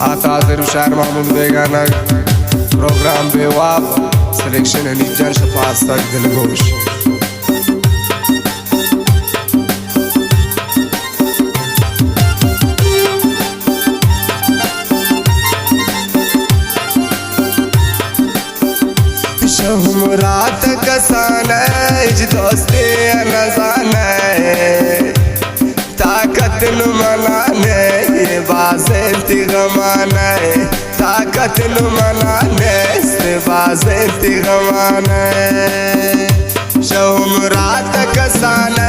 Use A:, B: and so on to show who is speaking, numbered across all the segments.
A: आताज़र शायर महमूद बेगाना programme बेवाब selection Hanif जान शफात तक दिलगोश शहमरात कसाना दोस्ते नजाना ताकत न मनाने ये बाज़ेंती गमाना ताकत न मनाने से बाज़ेंती गमाना शहमरात कसाना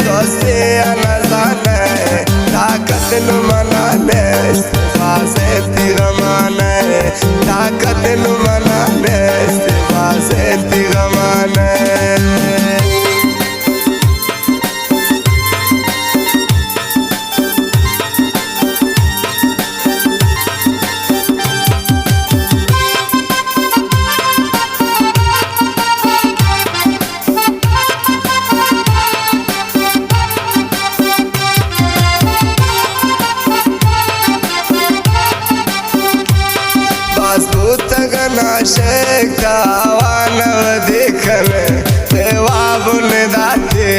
A: दोस्ते नजाना ताकत न मनाने से बाज़ेंती गमाना ताकत न मनाने से बाज़ेंती गमाना शेख तावानव देखन तेवाब ने दाते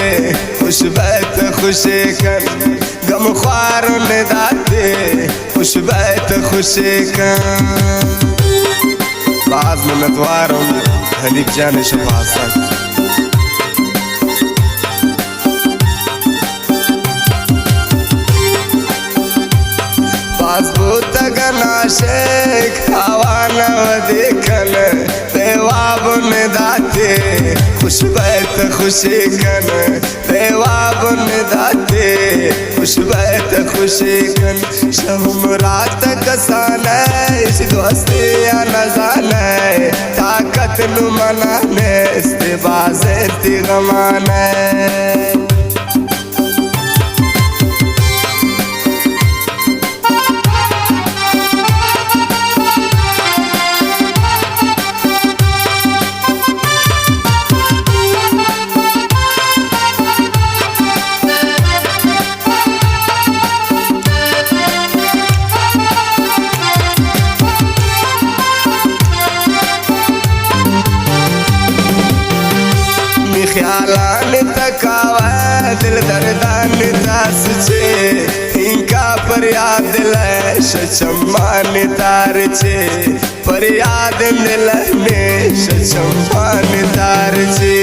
A: खुशबैत खुशे कन गम ख्वार ने दाते खुशबैत खुशे कन बाज मिन्नतवार हनीफ जान शफात बाज़बूत गना शेख हवानव देखन तेवाब ने दाते खुशबैत खुशी कन तेवाब ने दाते खुशबैत खुशी कन शहमरात कसाना इस दोस्ती नजाना ताकत न मनाने से बाज़ेंती गमाना ख्यालान तकावा दिल दर्दान दास छे इनका पर याद ले शचम्मान तार छे पर याद दिल में शचम्मान तार छे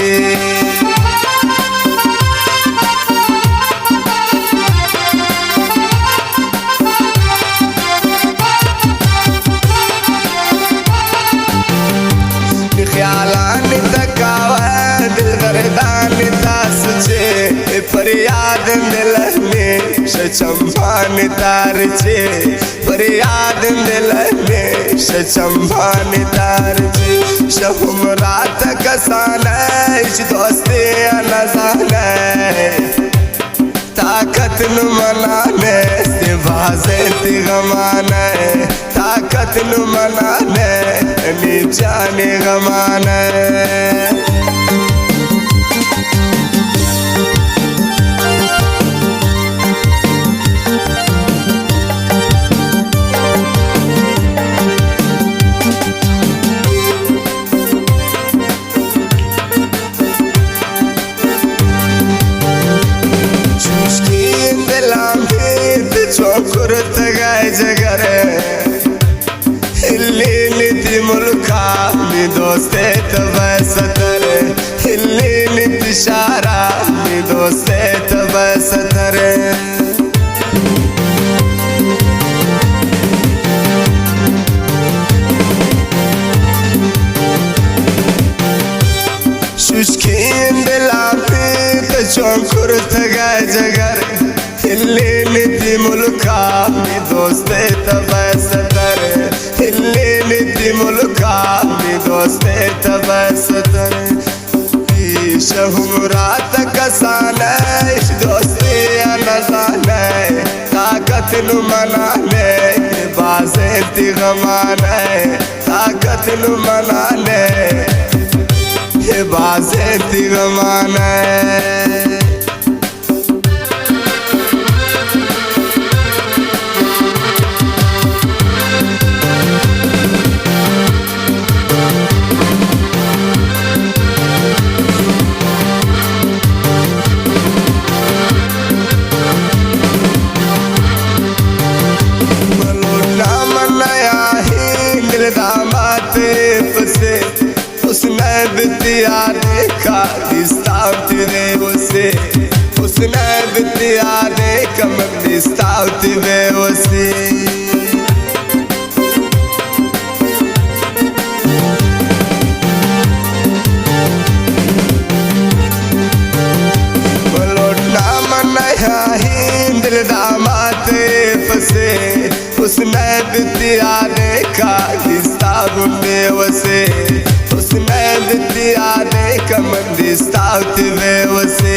A: ख्यालान तकावा दर्दान दास छे पर याद दिल में शचम्भान तार छे पर याद दिल में शचम्भान तार छे शहमरात कसाना दोस्ते नजाना ताकत न मनाने से बाज़ेंती गमाना ताकत न मनाने हनीफ जान गमाना चौकुर तगाय जगर हिल्ली नीति मुल्का मी दोस्ते तबे सतर हिल्ली नीति शारा मी दोस्ते तबे सतर शुष्कीन दिला पीत चौकुर तगाय जगर हिल्ली नीति मुल्का मी दोस्ते तबे सतर हिल्ली नीति मुल्का मी दोस्ते तबे सतर शहमरात कसाना दोस्ती नजाना ताकत न मनाने बाज़ेंती गमाना ताकत न मनाने बाज़ेंती गमाना bitiade kamak distauti beosi bolotna manaya hindil damate fase usne bitiade ka distauti beosi usne bitiade kamak distauti beosi